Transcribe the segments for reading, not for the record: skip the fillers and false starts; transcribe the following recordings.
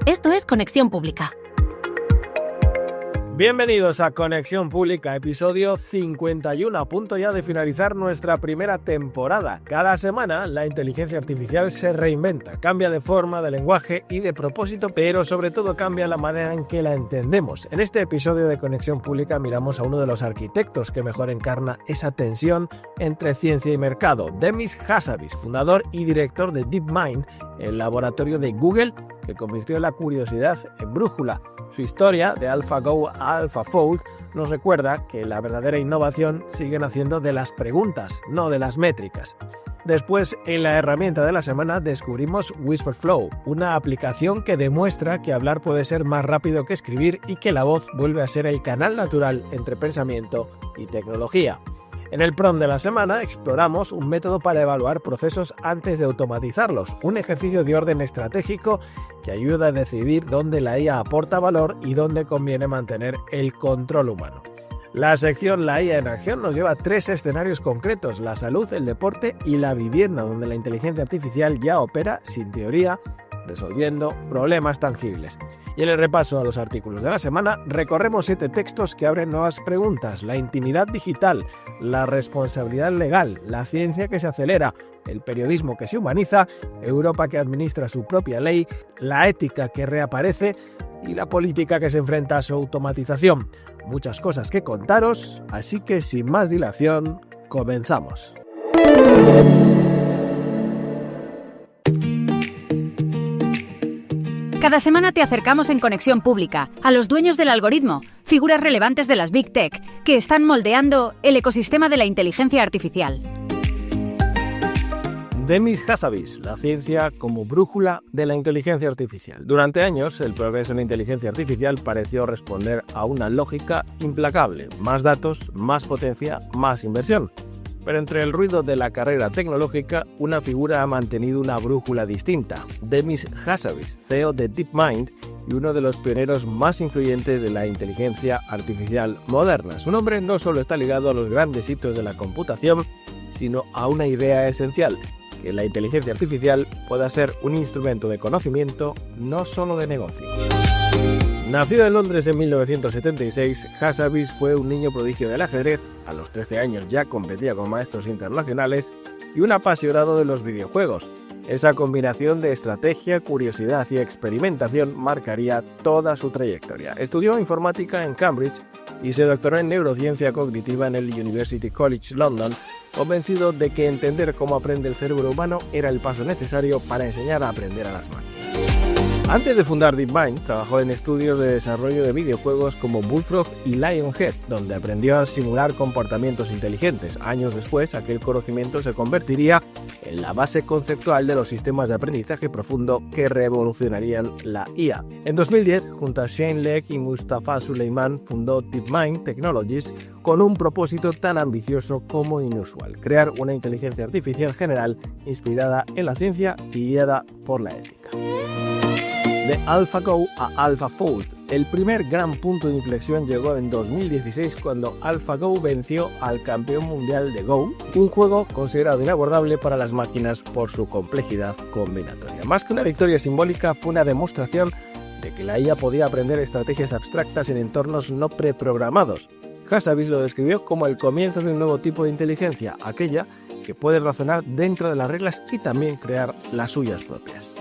Esto es Conexión Pública. Bienvenidos a Conexión Pública, episodio 51, a punto ya de finalizar nuestra primera temporada. Cada semana la inteligencia artificial se reinventa, cambia de forma, de lenguaje y de propósito, pero sobre todo cambia la manera en que la entendemos. En este episodio de Conexión Pública miramos a uno de los arquitectos que mejor encarna esa tensión entre ciencia y mercado, Demis Hassabis, fundador y director de DeepMind, el laboratorio de Google que convirtió la curiosidad en brújula. Su historia, de AlphaGo a AlphaFold, nos recuerda que la verdadera innovación sigue naciendo de las preguntas, no de las métricas. Después, en la herramienta de la semana, descubrimos Whisperflow, una aplicación que demuestra que hablar puede ser más rápido que escribir y que la voz vuelve a ser el canal natural entre pensamiento y tecnología. En el PROM de la semana exploramos un método para evaluar procesos antes de automatizarlos, un ejercicio de orden estratégico que ayuda a decidir dónde la IA aporta valor y dónde conviene mantener el control humano. La sección La IA en acción nos lleva a 3 escenarios concretos: la salud, el deporte y la vivienda, donde la inteligencia artificial ya opera sin teoría, resolviendo problemas tangibles. Y en el repaso a los artículos de la semana recorremos 7 textos que abren nuevas preguntas: la intimidad digital, la responsabilidad legal, la ciencia que se acelera, el periodismo que se humaniza, Europa que administra su propia ley, la ética que reaparece y la política que se enfrenta a su automatización. Muchas cosas que contaros, así que sin más dilación, comenzamos. Cada semana te acercamos en Conexión Pública a los dueños del algoritmo, figuras relevantes de las Big Tech, que están moldeando el ecosistema de la inteligencia artificial. Demis Hassabis, la ciencia como brújula de la inteligencia artificial. Durante años, el progreso en la inteligencia artificial pareció responder a una lógica implacable: más datos, más potencia, más inversión. Pero entre el ruido de la carrera tecnológica, una figura ha mantenido una brújula distinta: Demis Hassabis, CEO de DeepMind y uno de los pioneros más influyentes de la inteligencia artificial moderna. Su nombre no solo está ligado a los grandes hitos de la computación, sino a una idea esencial: que la inteligencia artificial pueda ser un instrumento de conocimiento, no solo de negocio. Nacido en Londres en 1976, Hassabis fue un niño prodigio del ajedrez. A los 13 años ya competía con maestros internacionales y un apasionado de los videojuegos. Esa combinación de estrategia, curiosidad y experimentación marcaría toda su trayectoria. Estudió informática en Cambridge y se doctoró en neurociencia cognitiva en el University College London, convencido de que entender cómo aprende el cerebro humano era el paso necesario para enseñar a aprender a las máquinas. Antes de fundar DeepMind, trabajó en estudios de desarrollo de videojuegos como Bullfrog y Lionhead, donde aprendió a simular comportamientos inteligentes. Años después, aquel conocimiento se convertiría en la base conceptual de los sistemas de aprendizaje profundo que revolucionarían la IA. En 2010, junto a Shane Leck y Mustafa Suleyman, fundó DeepMind Technologies con un propósito tan ambicioso como inusual: crear una inteligencia artificial general inspirada en la ciencia y guiada por la ética. De AlphaGo a AlphaFold, el primer gran punto de inflexión llegó en 2016 cuando AlphaGo venció al campeón mundial de Go, un juego considerado inabordable para las máquinas por su complejidad combinatoria. Más que una victoria simbólica, fue una demostración de que la IA podía aprender estrategias abstractas en entornos no preprogramados. Hassabis lo describió como el comienzo de un nuevo tipo de inteligencia, aquella que puede razonar dentro de las reglas y también crear las suyas propias.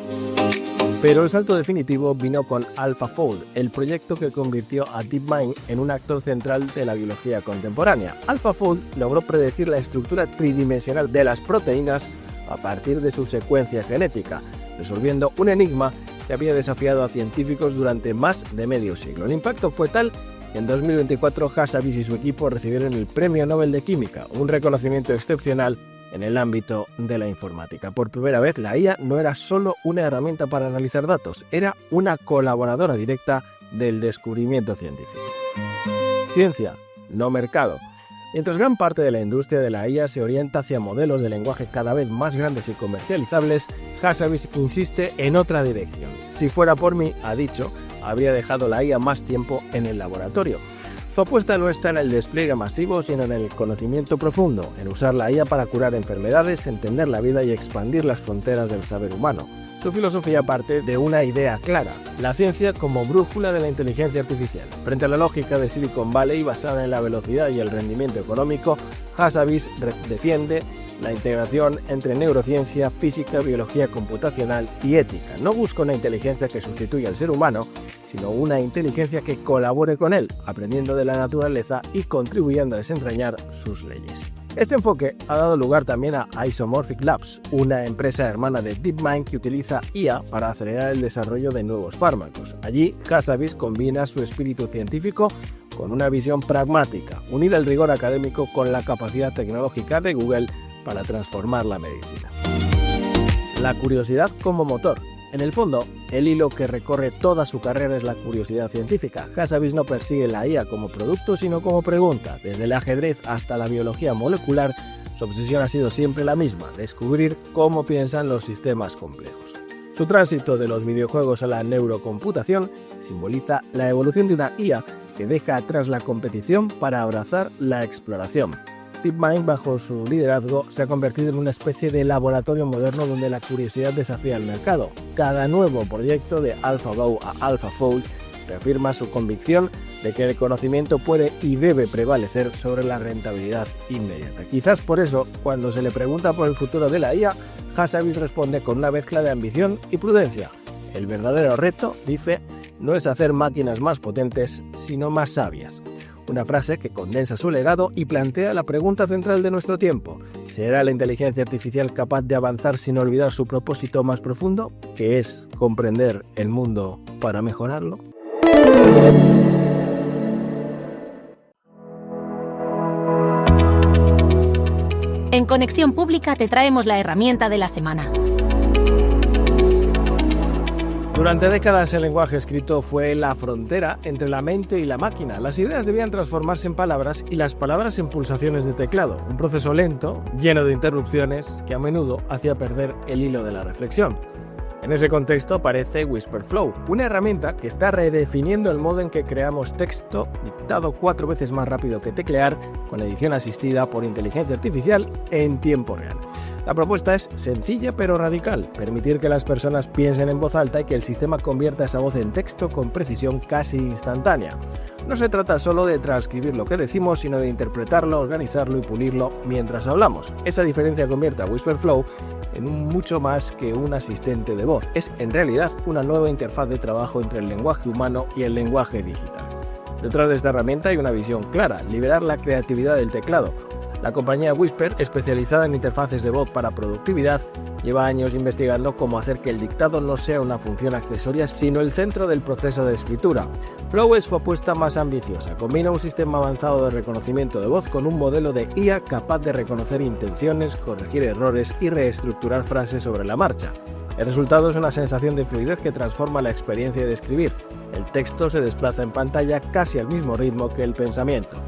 Pero el salto definitivo vino con AlphaFold, el proyecto que convirtió a DeepMind en un actor central de la biología contemporánea. AlphaFold logró predecir la estructura tridimensional de las proteínas a partir de su secuencia genética, resolviendo un enigma que había desafiado a científicos durante más de medio siglo. El impacto fue tal que en 2024 Hassabis y su equipo recibieron el Premio Nobel de Química, un reconocimiento excepcional en el ámbito de la informática. Por primera vez, la IA no era solo una herramienta para analizar datos, era una colaboradora directa del descubrimiento científico. Ciencia, no mercado. Mientras gran parte de la industria de la IA se orienta hacia modelos de lenguaje cada vez más grandes y comercializables, Hassabis insiste en otra dirección. Si fuera por mí, ha dicho, habría dejado la IA más tiempo en el laboratorio. Su apuesta no está en el despliegue masivo, sino en el conocimiento profundo, en usar la IA para curar enfermedades, entender la vida y expandir las fronteras del saber humano. Su filosofía parte de una idea clara: la ciencia como brújula de la inteligencia artificial. Frente a la lógica de Silicon Valley basada en la velocidad y el rendimiento económico, Hassabis defiende la integración entre neurociencia, física, biología computacional y ética. No busca una inteligencia que sustituya al ser humano, sino una inteligencia que colabore con él, aprendiendo de la naturaleza y contribuyendo a desentrañar sus leyes. Este enfoque ha dado lugar también a Isomorphic Labs, una empresa hermana de DeepMind que utiliza IA para acelerar el desarrollo de nuevos fármacos. Allí, Hassabis combina su espíritu científico con una visión pragmática, unir el rigor académico con la capacidad tecnológica de Google para transformar la medicina. La curiosidad como motor. En el fondo, el hilo que recorre toda su carrera es la curiosidad científica. Hassabis no persigue la IA como producto, sino como pregunta. Desde el ajedrez hasta la biología molecular, su obsesión ha sido siempre la misma: descubrir cómo piensan los sistemas complejos. Su tránsito de los videojuegos a la neurocomputación simboliza la evolución de una IA que deja atrás la competición para abrazar la exploración. DeepMind, bajo su liderazgo, se ha convertido en una especie de laboratorio moderno donde la curiosidad desafía al mercado. Cada nuevo proyecto, de AlphaGo a AlphaFold, reafirma su convicción de que el conocimiento puede y debe prevalecer sobre la rentabilidad inmediata. Quizás por eso, cuando se le pregunta por el futuro de la IA, Hassabis responde con una mezcla de ambición y prudencia. El verdadero reto, dice, no es hacer máquinas más potentes, sino más sabias. Una frase que condensa su legado y plantea la pregunta central de nuestro tiempo: ¿será la inteligencia artificial capaz de avanzar sin olvidar su propósito más profundo, que es comprender el mundo para mejorarlo? En Conexión Pública te traemos la herramienta de la semana. Durante décadas el lenguaje escrito fue la frontera entre la mente y la máquina. Las ideas debían transformarse en palabras y las palabras en pulsaciones de teclado. Un proceso lento, lleno de interrupciones, que a menudo hacía perder el hilo de la reflexión. En ese contexto aparece Whisperflow, una herramienta que está redefiniendo el modo en que creamos texto dictado 4 veces más rápido que teclear, con edición asistida por inteligencia artificial en tiempo real. La propuesta es sencilla pero radical: permitir que las personas piensen en voz alta y que el sistema convierta esa voz en texto con precisión casi instantánea. No se trata solo de transcribir lo que decimos, sino de interpretarlo, organizarlo y pulirlo mientras hablamos. Esa diferencia convierte a Whisperflow en mucho más que un asistente de voz. Es en realidad una nueva interfaz de trabajo entre el lenguaje humano y el lenguaje digital. Detrás de esta herramienta hay una visión clara: liberar la creatividad del teclado. La compañía Whisper, especializada en interfaces de voz para productividad, lleva años investigando cómo hacer que el dictado no sea una función accesoria, sino el centro del proceso de escritura. Flow es su apuesta más ambiciosa. Combina un sistema avanzado de reconocimiento de voz con un modelo de IA capaz de reconocer intenciones, corregir errores y reestructurar frases sobre la marcha. El resultado es una sensación de fluidez que transforma la experiencia de escribir. El texto se desplaza en pantalla casi al mismo ritmo que el pensamiento.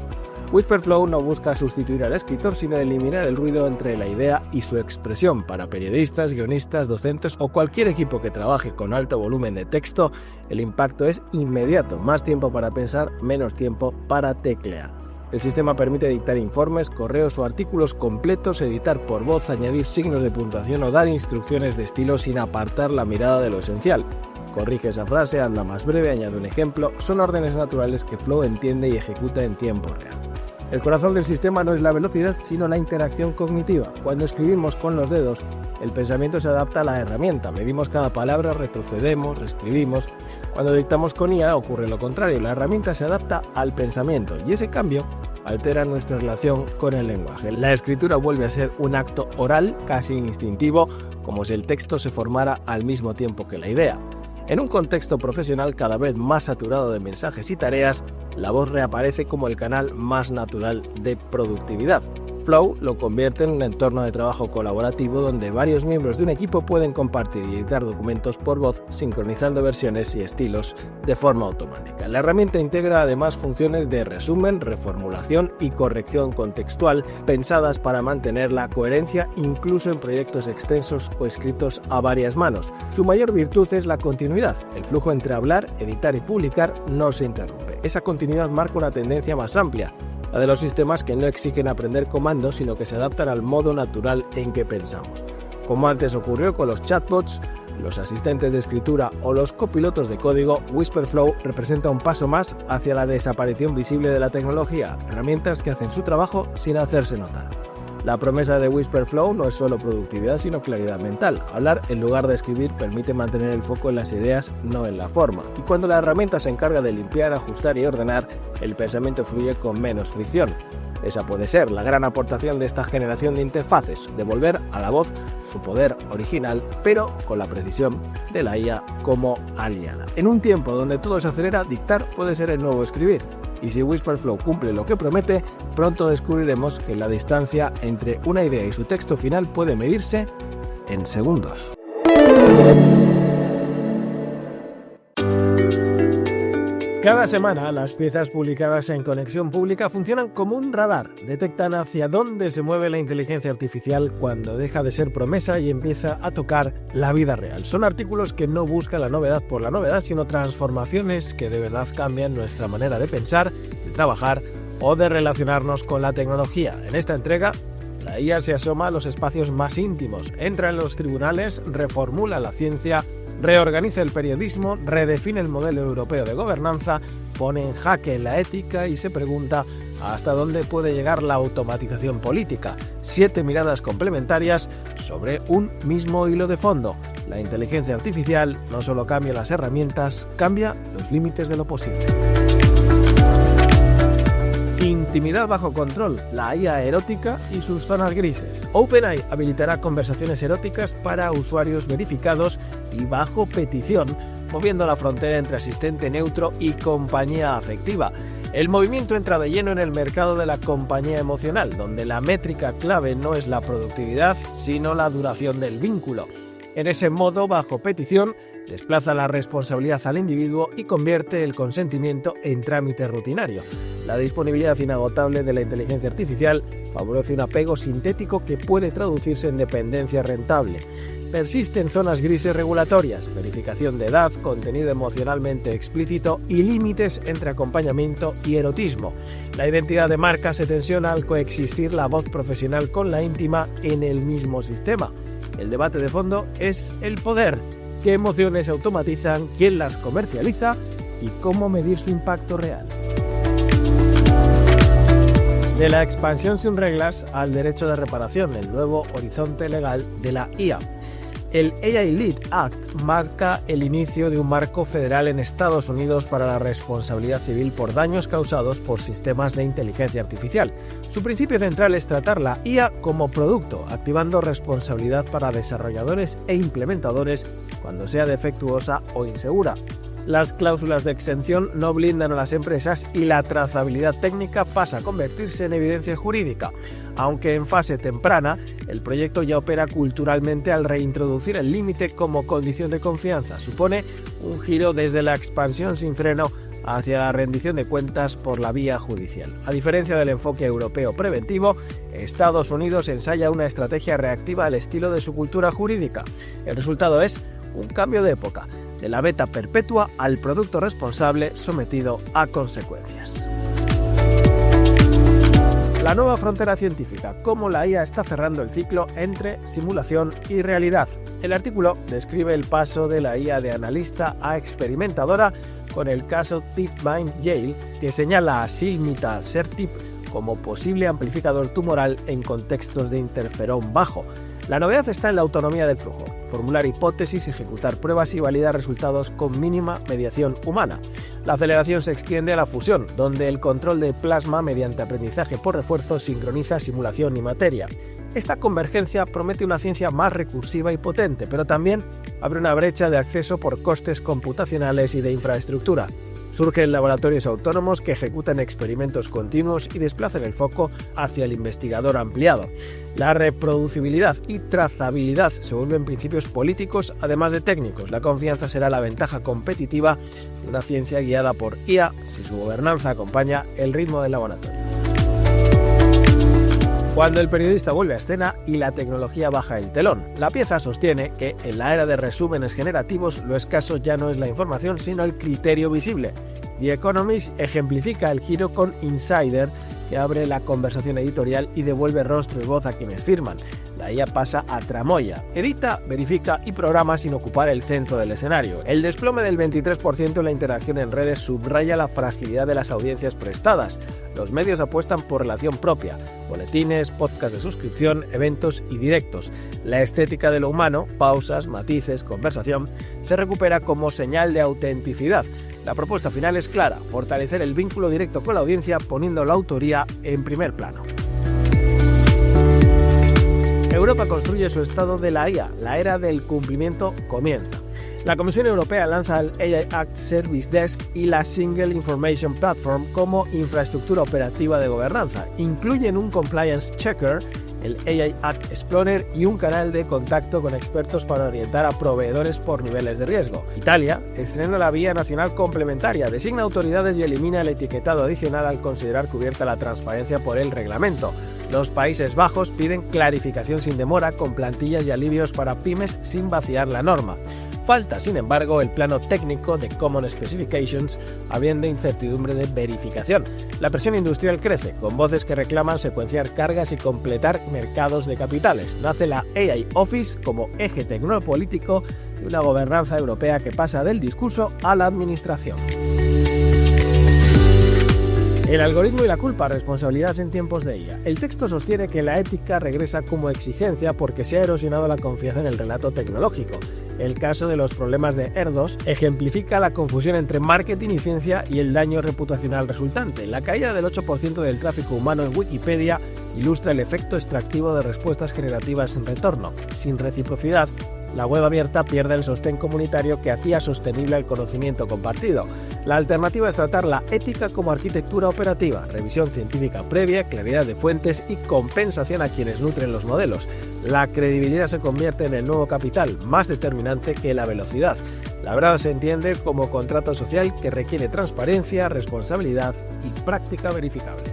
Whisperflow no busca sustituir al escritor, sino eliminar el ruido entre la idea y su expresión. Para periodistas, guionistas, docentes o cualquier equipo que trabaje con alto volumen de texto, el impacto es inmediato: más tiempo para pensar, menos tiempo para teclear. El sistema permite dictar informes, correos o artículos completos, editar por voz, añadir signos de puntuación o dar instrucciones de estilo sin apartar la mirada de lo esencial. Corrige esa frase, hazla más breve, añade un ejemplo. Son órdenes naturales que Flow entiende y ejecuta en tiempo real. El corazón del sistema no es la velocidad, sino la interacción cognitiva. Cuando escribimos con los dedos, el pensamiento se adapta a la herramienta. Medimos cada palabra, retrocedemos, reescribimos. Cuando dictamos con IA ocurre lo contrario: la herramienta se adapta al pensamiento y ese cambio altera nuestra relación con el lenguaje. La escritura vuelve a ser un acto oral, casi instintivo, como si el texto se formara al mismo tiempo que la idea. En un contexto profesional cada vez más saturado de mensajes y tareas, la voz reaparece como el canal más natural de productividad. Flow lo convierte en un entorno de trabajo colaborativo donde varios miembros de un equipo pueden compartir y editar documentos por voz, sincronizando versiones y estilos de forma automática. La herramienta integra además funciones de resumen, reformulación y corrección contextual pensadas para mantener la coherencia incluso en proyectos extensos o escritos a varias manos. Su mayor virtud es la continuidad. El flujo entre hablar, editar y publicar no se interrumpe. Esa continuidad marca una tendencia más amplia, la de los sistemas que no exigen aprender comandos, sino que se adaptan al modo natural en que pensamos. Como antes ocurrió con los chatbots, los asistentes de escritura o los copilotos de código, Whisperflow representa un paso más hacia la desaparición visible de la tecnología, herramientas que hacen su trabajo sin hacerse notar. La promesa de Whisperflow no es solo productividad, sino claridad mental. Hablar en lugar de escribir permite mantener el foco en las ideas, no en la forma. Y cuando la herramienta se encarga de limpiar, ajustar y ordenar, el pensamiento fluye con menos fricción. Esa puede ser la gran aportación de esta generación de interfaces, devolver a la voz su poder original, pero con la precisión de la IA como aliada. En un tiempo donde todo se acelera, dictar puede ser el nuevo escribir. Y si Whisperflow cumple lo que promete, pronto descubriremos que la distancia entre una idea y su texto final puede medirse en segundos. Cada semana, las piezas publicadas en Conexión Pública funcionan como un radar. Detectan hacia dónde se mueve la inteligencia artificial cuando deja de ser promesa y empieza a tocar la vida real. Son artículos que no buscan la novedad por la novedad, sino transformaciones que de verdad cambian nuestra manera de pensar, de trabajar o de relacionarnos con la tecnología. En esta entrega, la IA se asoma a los espacios más íntimos, entra en los tribunales, reformula la ciencia, reorganiza el periodismo, redefine el modelo europeo de gobernanza, pone en jaque la ética y se pregunta hasta dónde puede llegar la automatización política. 7 miradas complementarias sobre un mismo hilo de fondo. La inteligencia artificial no solo cambia las herramientas, cambia los límites de lo posible. Intimidad bajo control, la IA erótica y sus zonas grises. OpenAI habilitará conversaciones eróticas para usuarios verificados y bajo petición, moviendo la frontera entre asistente neutro y compañía afectiva. El movimiento entra de lleno en el mercado de la compañía emocional, donde la métrica clave no es la productividad, sino la duración del vínculo. En ese modo, bajo petición, desplaza la responsabilidad al individuo y convierte el consentimiento en trámite rutinario. La disponibilidad inagotable de la inteligencia artificial favorece un apego sintético que puede traducirse en dependencia rentable. Persisten zonas grises regulatorias, verificación de edad, contenido emocionalmente explícito y límites entre acompañamiento y erotismo. La identidad de marca se tensiona al coexistir la voz profesional con la íntima en el mismo sistema. El debate de fondo es el poder. ¿Qué emociones se automatizan? ¿Quién las comercializa? ¿Y cómo medir su impacto real? De la expansión sin reglas al derecho de reparación, el nuevo horizonte legal de la IA. El AI Lead Act marca el inicio de un marco federal en Estados Unidos para la responsabilidad civil por daños causados por sistemas de inteligencia artificial. Su principio central es tratar la IA como producto, activando responsabilidad para desarrolladores e implementadores cuando sea defectuosa o insegura. Las cláusulas de exención no blindan a las empresas y la trazabilidad técnica pasa a convertirse en evidencia jurídica. Aunque en fase temprana, el proyecto ya opera culturalmente al reintroducir el límite como condición de confianza. Supone un giro desde la expansión sin freno hacia la rendición de cuentas por la vía judicial. A diferencia del enfoque europeo preventivo, Estados Unidos ensaya una estrategia reactiva al estilo de su cultura jurídica. El resultado es un cambio de época, de la beta perpetua al producto responsable sometido a consecuencias. La nueva frontera científica, cómo la IA está cerrando el ciclo entre simulación y realidad. El artículo describe el paso de la IA de analista a experimentadora con el caso DeepMind Yale, que señala a Silmita-Sertip como posible amplificador tumoral en contextos de interferón bajo. La novedad está en la autonomía del flujo, formular hipótesis, ejecutar pruebas y validar resultados con mínima mediación humana. La aceleración se extiende a la fusión, donde el control de plasma mediante aprendizaje por refuerzo sincroniza simulación y materia. Esta convergencia promete una ciencia más recursiva y potente, pero también abre una brecha de acceso por costes computacionales y de infraestructura. Surgen laboratorios autónomos que ejecutan experimentos continuos y desplazan el foco hacia el investigador ampliado. La reproducibilidad y trazabilidad se vuelven principios políticos, además de técnicos. La confianza será la ventaja competitiva de una ciencia guiada por IA si su gobernanza acompaña el ritmo del laboratorio. Cuando el periodista vuelve a escena y la tecnología baja el telón, la pieza sostiene que en la era de resúmenes generativos lo escaso ya no es la información sino el criterio visible. The Economist ejemplifica el giro con Insider, que abre la conversación editorial y devuelve rostro y voz a quienes firman. La IA pasa a tramoya, edita, verifica y programa sin ocupar el centro del escenario. El desplome del 23% en la interacción en redes subraya la fragilidad de las audiencias prestadas. Los medios apuestan por relación propia, boletines, podcasts de suscripción, eventos y directos. La estética de lo humano, pausas, matices, conversación, se recupera como señal de autenticidad. La propuesta final es clara: fortalecer el vínculo directo con la audiencia poniendo la autoría en primer plano. Europa construye su estado de la IA, la era del cumplimiento comienza. La Comisión Europea lanza el AI Act Service Desk y la Single Information Platform como infraestructura operativa de gobernanza. Incluyen un Compliance Checker, el AI Act Explorer y un canal de contacto con expertos para orientar a proveedores por niveles de riesgo. Italia estrena la vía nacional complementaria, designa autoridades y elimina el etiquetado adicional al considerar cubierta la transparencia por el reglamento. Los Países Bajos piden clarificación sin demora con plantillas y alivios para pymes sin vaciar la norma. Falta, sin embargo, el plano técnico de Common Specifications, habiendo incertidumbre de verificación. La presión industrial crece, con voces que reclaman secuenciar cargas y completar mercados de capitales. Nace la AI Office como eje tecnopolítico de una gobernanza europea que pasa del discurso a la administración. El algoritmo y la culpa, responsabilidad en tiempos de IA. El texto sostiene que la ética regresa como exigencia porque se ha erosionado la confianza en el relato tecnológico. El caso de los problemas de Erdos ejemplifica la confusión entre marketing y ciencia y el daño reputacional resultante. La caída del 8% del tráfico humano en Wikipedia ilustra el efecto extractivo de respuestas generativas sin retorno. Sin reciprocidad, la web abierta pierde el sostén comunitario que hacía sostenible el conocimiento compartido. La alternativa es tratar la ética como arquitectura operativa, revisión científica previa, claridad de fuentes y compensación a quienes nutren los modelos. La credibilidad se convierte en el nuevo capital, más determinante que la velocidad. La verdad se entiende como contrato social que requiere transparencia, responsabilidad y práctica verificable.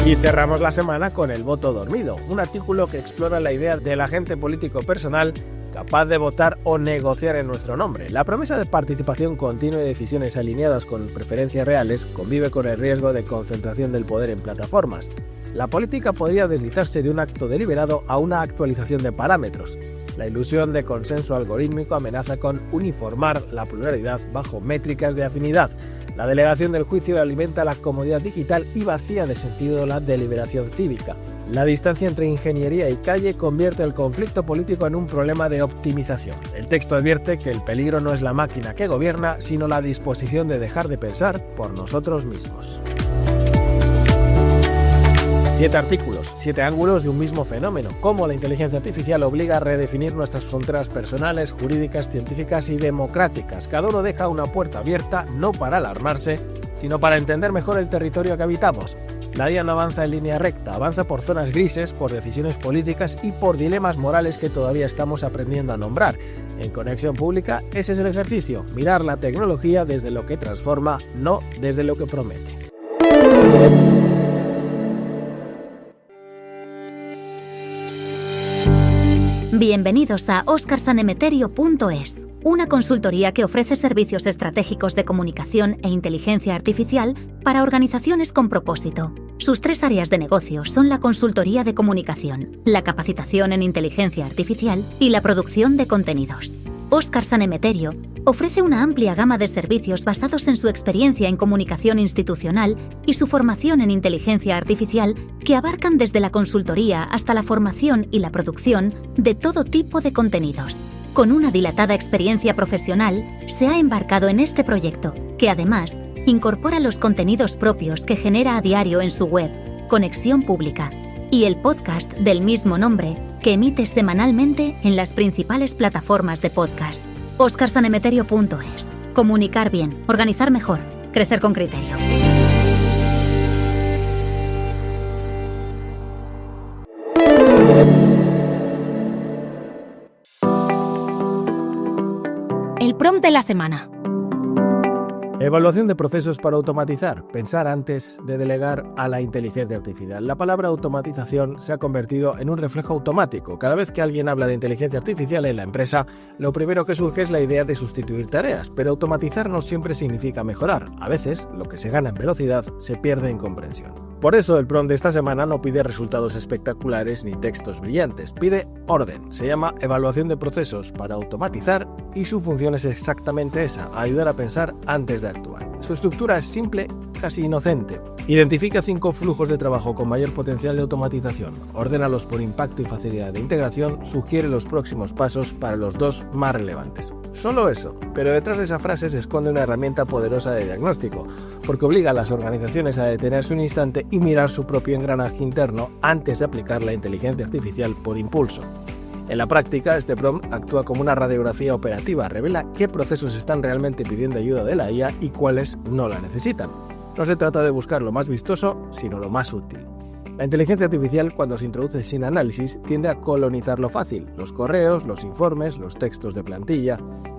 Y cerramos la semana con El voto dormido, un artículo que explora la idea del agente político personal capaz de votar o negociar en nuestro nombre. La promesa de participación continua y decisiones alineadas con preferencias reales convive con el riesgo de concentración del poder en plataformas. La política podría deslizarse de un acto deliberado a una actualización de parámetros. La ilusión de consenso algorítmico amenaza con uniformar la pluralidad bajo métricas de afinidad. La delegación del juicio alimenta la comodidad digital y vacía de sentido la deliberación cívica. La distancia entre ingeniería y calle convierte el conflicto político en un problema de optimización. El texto advierte que el peligro no es la máquina que gobierna, sino la disposición de dejar de pensar por nosotros mismos. 7 artículos, 7 ángulos de un mismo fenómeno, cómo la inteligencia artificial obliga a redefinir nuestras fronteras personales, jurídicas, científicas y democráticas. Cada uno deja una puerta abierta, no para alarmarse, sino para entender mejor el territorio que habitamos. La IA no avanza en línea recta, avanza por zonas grises, por decisiones políticas y por dilemas morales que todavía estamos aprendiendo a nombrar. En Conexión Pública, ese es el ejercicio, mirar la tecnología desde lo que transforma, no desde lo que promete. Bienvenidos a oscarsanemeterio.es, una consultoría que ofrece servicios estratégicos de comunicación e inteligencia artificial para organizaciones con propósito. Sus 3 áreas de negocio son la consultoría de comunicación, la capacitación en inteligencia artificial y la producción de contenidos. Óscar Sanemeterio ofrece una amplia gama de servicios basados en su experiencia en comunicación institucional y su formación en inteligencia artificial que abarcan desde la consultoría hasta la formación y la producción de todo tipo de contenidos. Con una dilatada experiencia profesional, se ha embarcado en este proyecto, que además incorpora los contenidos propios que genera a diario en su web, Conexión Pública, y el podcast del mismo nombre que emite semanalmente en las principales plataformas de podcast. oscarsanemeterio.es, Comunicar bien, organizar mejor, crecer con criterio. El prompt de la semana. Evaluación de procesos para automatizar. Pensar antes de delegar a la inteligencia artificial. La palabra automatización se ha convertido en un reflejo automático. Cada vez que alguien habla de inteligencia artificial en la empresa, lo primero que surge es la idea de sustituir tareas, pero automatizar no siempre significa mejorar. A veces, lo que se gana en velocidad se pierde en comprensión. Por eso el prompt de esta semana no pide resultados espectaculares ni textos brillantes, pide orden. Se llama evaluación de procesos para automatizar y su función es exactamente esa, ayudar a pensar antes de actuar. Su estructura es simple, casi inocente. Identifica 5 flujos de trabajo con mayor potencial de automatización, ordénalos por impacto y facilidad de integración, sugiere los próximos pasos para los 2 más relevantes. Solo eso, pero detrás de esa frase se esconde una herramienta poderosa de diagnóstico, porque obliga a las organizaciones a detenerse un instante y mirar su propio engranaje interno antes de aplicar la inteligencia artificial por impulso. En la práctica, este prompt actúa como una radiografía operativa, revela qué procesos están realmente pidiendo ayuda de la IA y cuáles no la necesitan. No se trata de buscar lo más vistoso, sino lo más útil. La inteligencia artificial, cuando se introduce sin análisis, tiende a colonizar lo fácil, los correos, los informes, los textos de plantilla.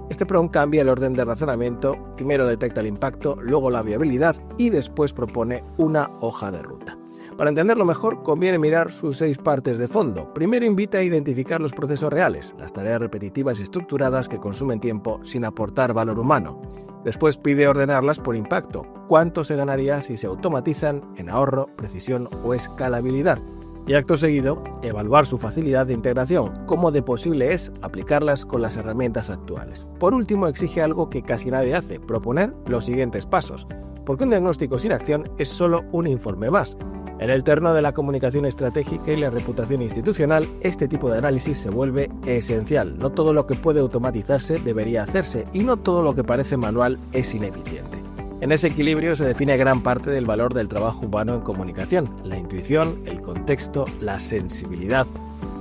Este prompt cambia el orden de razonamiento, primero detecta el impacto, luego la viabilidad y después propone una hoja de ruta. Para entenderlo mejor, conviene mirar sus 6 partes de fondo. Primero invita a identificar los procesos reales, las tareas repetitivas y estructuradas que consumen tiempo sin aportar valor humano. Después pide ordenarlas por impacto. ¿Cuánto se ganaría si se automatizan en ahorro, precisión o escalabilidad? Y acto seguido, evaluar su facilidad de integración, cómo de posible es aplicarlas con las herramientas actuales. Por último, exige algo que casi nadie hace, proponer los siguientes pasos, porque un diagnóstico sin acción es solo un informe más. En el terreno de la comunicación estratégica y la reputación institucional, este tipo de análisis se vuelve esencial. No todo lo que puede automatizarse debería hacerse y no todo lo que parece manual es ineficiente. En ese equilibrio se define gran parte del valor del trabajo humano en comunicación, la intuición, el contexto, la sensibilidad.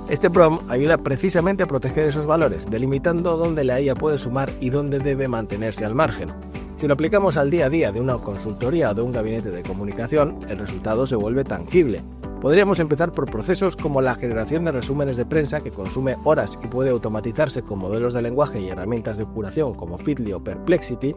Este prompt ayuda precisamente a proteger esos valores, delimitando dónde la IA puede sumar y dónde debe mantenerse al margen. Si lo aplicamos al día a día de una consultoría o de un gabinete de comunicación, el resultado se vuelve tangible. Podríamos empezar por procesos como la generación de resúmenes de prensa, que consume horas y puede automatizarse con modelos de lenguaje y herramientas de curación como Feedly o Perplexity,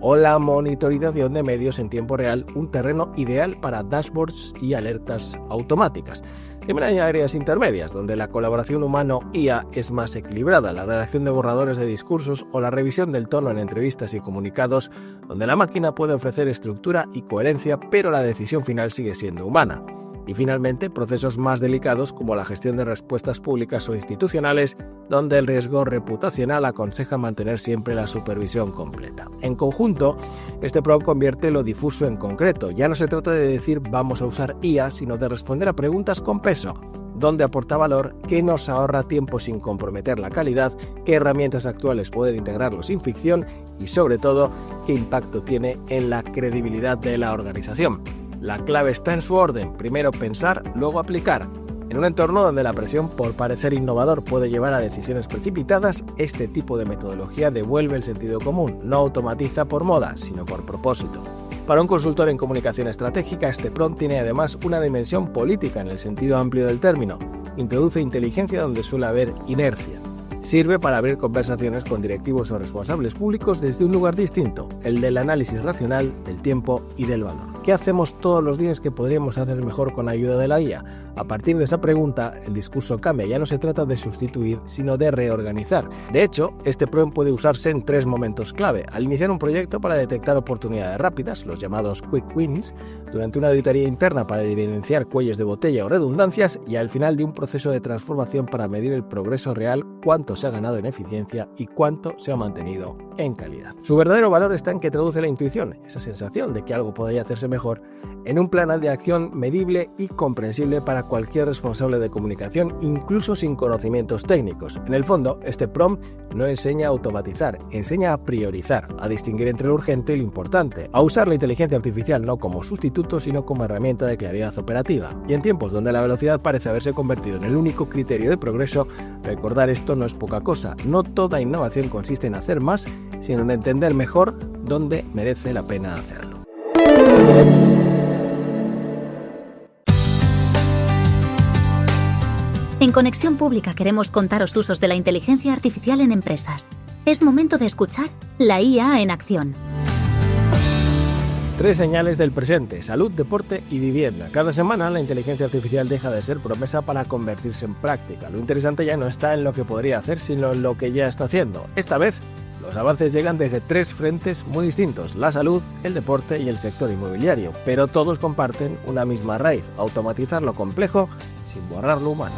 o la monitorización de medios en tiempo real, un terreno ideal para dashboards y alertas automáticas. También hay áreas intermedias, donde la colaboración humano-IA es más equilibrada, la redacción de borradores de discursos o la revisión del tono en entrevistas y comunicados, donde la máquina puede ofrecer estructura y coherencia, pero la decisión final sigue siendo humana. Y finalmente, procesos más delicados como la gestión de respuestas públicas o institucionales, donde el riesgo reputacional aconseja mantener siempre la supervisión completa. En conjunto, este prompt convierte lo difuso en concreto. Ya no se trata de decir vamos a usar IA, sino de responder a preguntas con peso. ¿Dónde aporta valor? ¿Qué nos ahorra tiempo sin comprometer la calidad? ¿Qué herramientas actuales pueden integrarlo sin ficción? Y sobre todo, ¿qué impacto tiene en la credibilidad de la organización? La clave está en su orden, primero pensar, luego aplicar. En un entorno donde la presión por parecer innovador puede llevar a decisiones precipitadas, este tipo de metodología devuelve el sentido común, no automatiza por moda, sino por propósito. Para un consultor en comunicación estratégica, este prompt tiene además una dimensión política en el sentido amplio del término. Introduce inteligencia donde suele haber inercia. Sirve para abrir conversaciones con directivos o responsables públicos desde un lugar distinto, el del análisis racional, del tiempo y del valor. ¿Qué hacemos todos los días que podríamos hacer mejor con ayuda de la IA? A partir de esa pregunta, el discurso cambia. Ya no se trata de sustituir, sino de reorganizar. De hecho, este prompt puede usarse en 3 momentos clave. Al iniciar un proyecto para detectar oportunidades rápidas, los llamados quick wins, durante una auditoría interna para evidenciar cuellos de botella o redundancias, y al final de un proceso de transformación para medir el progreso real, cuánto se ha ganado en eficiencia y cuánto se ha mantenido en calidad. Su verdadero valor está en que traduce la intuición, esa sensación de que algo podría hacerse mejor, en un plan de acción medible y comprensible para cualquier responsable de comunicación, incluso sin conocimientos técnicos. En el fondo, este prompt no enseña a automatizar, enseña a priorizar, a distinguir entre lo urgente y lo importante, a usar la inteligencia artificial no como sustituto, sino como herramienta de claridad operativa. Y en tiempos donde la velocidad parece haberse convertido en el único criterio de progreso, recordar esto no es poca cosa. No toda innovación consiste en hacer más, sino en entender mejor dónde merece la pena hacerlo. En Conexión Pública queremos contaros usos de la inteligencia artificial en empresas. Es momento de escuchar la IA en acción. 3 señales del presente: salud, deporte y vivienda. Cada semana la inteligencia artificial deja de ser promesa para convertirse en práctica. Lo interesante ya no está en lo que podría hacer, sino en lo que ya está haciendo. Esta vez, los avances llegan desde 3 frentes muy distintos: la salud, el deporte y el sector inmobiliario. Pero todos comparten una misma raíz: automatizar lo complejo sin borrar lo humano.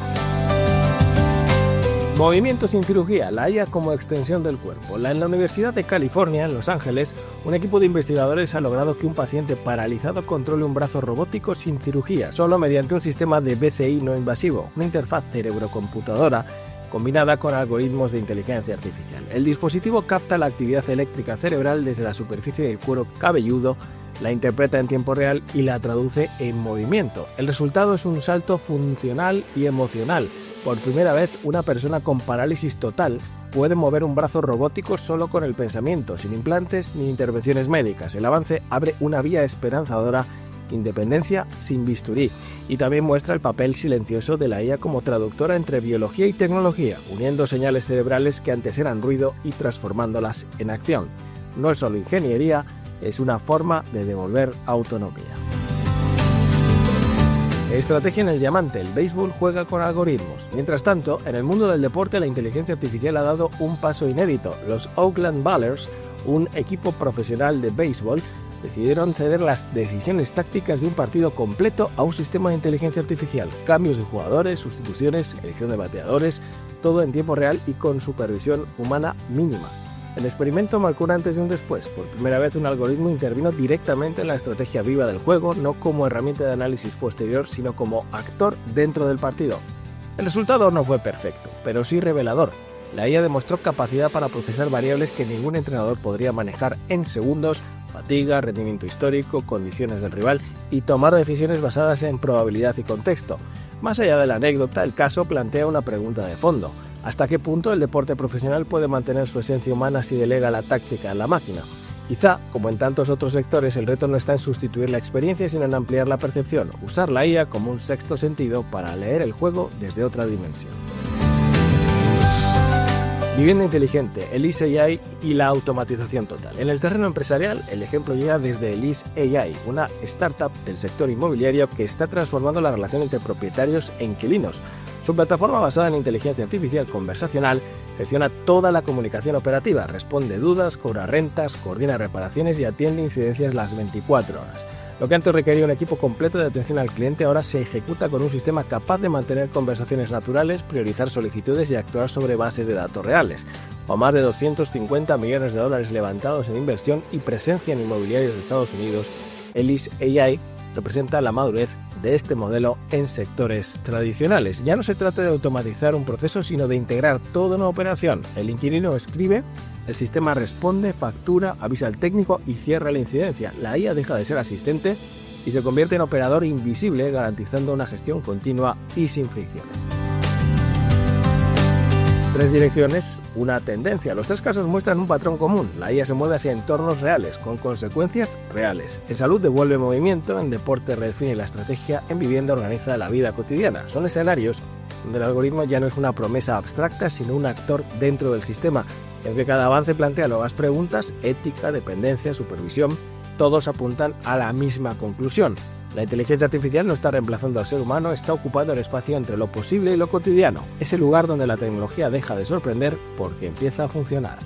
Movimiento sin cirugía, la IA como extensión del cuerpo. En la Universidad de California, en Los Ángeles, un equipo de investigadores ha logrado que un paciente paralizado controle un brazo robótico sin cirugía, solo mediante un sistema de BCI no invasivo, una interfaz cerebro-computadora combinada con algoritmos de inteligencia artificial. El dispositivo capta la actividad eléctrica cerebral desde la superficie del cuero cabelludo, la interpreta en tiempo real y la traduce en movimiento. El resultado es un salto funcional y emocional. Por primera vez, una persona con parálisis total puede mover un brazo robótico solo con el pensamiento, sin implantes ni intervenciones médicas. El avance abre una vía esperanzadora: independencia sin bisturí, y también muestra el papel silencioso de la IA como traductora entre biología y tecnología, uniendo señales cerebrales que antes eran ruido y transformándolas en acción. No es solo ingeniería, es una forma de devolver autonomía. Estrategia en el diamante: el béisbol juega con algoritmos. Mientras tanto, en el mundo del deporte la inteligencia artificial ha dado un paso inédito. Los Oakland Ballers, un equipo profesional de béisbol, decidieron ceder las decisiones tácticas de un partido completo a un sistema de inteligencia artificial. Cambios de jugadores, sustituciones, elección de bateadores, todo en tiempo real y con supervisión humana mínima. El experimento marcó un antes y un después. Por primera vez un algoritmo intervino directamente en la estrategia viva del juego, no como herramienta de análisis posterior, sino como actor dentro del partido. El resultado no fue perfecto, pero sí revelador. La IA demostró capacidad para procesar variables que ningún entrenador podría manejar en segundos: fatiga, rendimiento histórico, condiciones del rival y tomar decisiones basadas en probabilidad y contexto. Más allá de la anécdota, el caso plantea una pregunta de fondo: ¿hasta qué punto el deporte profesional puede mantener su esencia humana si delega la táctica en la máquina? Quizá, como en tantos otros sectores, el reto no está en sustituir la experiencia, sino en ampliar la percepción, usar la IA como un sexto sentido para leer el juego desde otra dimensión. Vivienda inteligente, Elise AI y la automatización total. En el terreno empresarial, el ejemplo llega desde Elise AI, una startup del sector inmobiliario que está transformando la relación entre propietarios e inquilinos. Su plataforma basada en inteligencia artificial conversacional gestiona toda la comunicación operativa, responde dudas, cobra rentas, coordina reparaciones y atiende incidencias las 24 horas. Lo que antes requería un equipo completo de atención al cliente ahora se ejecuta con un sistema capaz de mantener conversaciones naturales, priorizar solicitudes y actuar sobre bases de datos reales. Con más de 250 millones de dólares levantados en inversión y presencia en inmobiliarios de Estados Unidos, Elise AI representa la madurez de este modelo en sectores tradicionales. Ya no se trata de automatizar un proceso, sino de integrar toda una operación. El inquilino escribe, el sistema responde, factura, avisa al técnico y cierra la incidencia. La IA deja de ser asistente y se convierte en operador invisible, garantizando una gestión continua y sin fricciones. 3 direcciones, una tendencia. Los 3 casos muestran un patrón común. La IA se mueve hacia entornos reales, con consecuencias reales. En salud devuelve movimiento, en deporte redefine la estrategia, en vivienda organiza la vida cotidiana. Son escenarios donde el algoritmo ya no es una promesa abstracta, sino un actor dentro del sistema. Y aunque cada avance plantea nuevas preguntas, ética, dependencia, supervisión, todos apuntan a la misma conclusión. La inteligencia artificial no está reemplazando al ser humano, está ocupando el espacio entre lo posible y lo cotidiano. Es el lugar donde la tecnología deja de sorprender porque empieza a funcionar.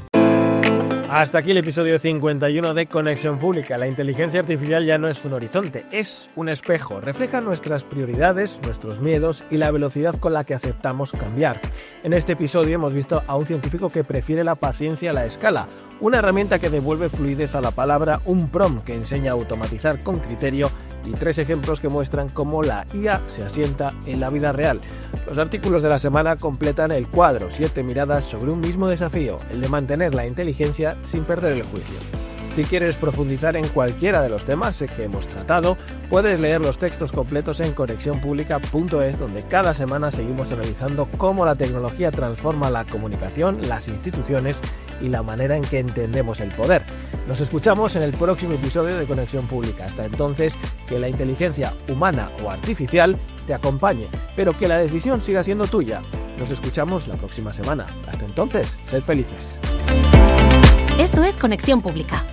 Hasta aquí el episodio 51 de Conexión Pública. La inteligencia artificial ya no es un horizonte, es un espejo. Refleja nuestras prioridades, nuestros miedos y la velocidad con la que aceptamos cambiar. En este episodio hemos visto a un científico que prefiere la paciencia a la escala, una herramienta que devuelve fluidez a la palabra, un prompt que enseña a automatizar con criterio y 3 ejemplos que muestran cómo la IA se asienta en la vida real. Los artículos de la semana completan el cuadro, 7 miradas sobre un mismo desafío, el de mantener la inteligencia sin perder el juicio. Si quieres profundizar en cualquiera de los temas que hemos tratado, puedes leer los textos completos en conexionpublica.es, donde cada semana seguimos analizando cómo la tecnología transforma la comunicación, las instituciones y la manera en que entendemos el poder. Nos escuchamos en el próximo episodio de Conexión Pública. Hasta entonces, que la inteligencia humana o artificial te acompañe, pero que la decisión siga siendo tuya. Nos escuchamos la próxima semana. Hasta entonces, sed felices. Esto es Conexión Pública.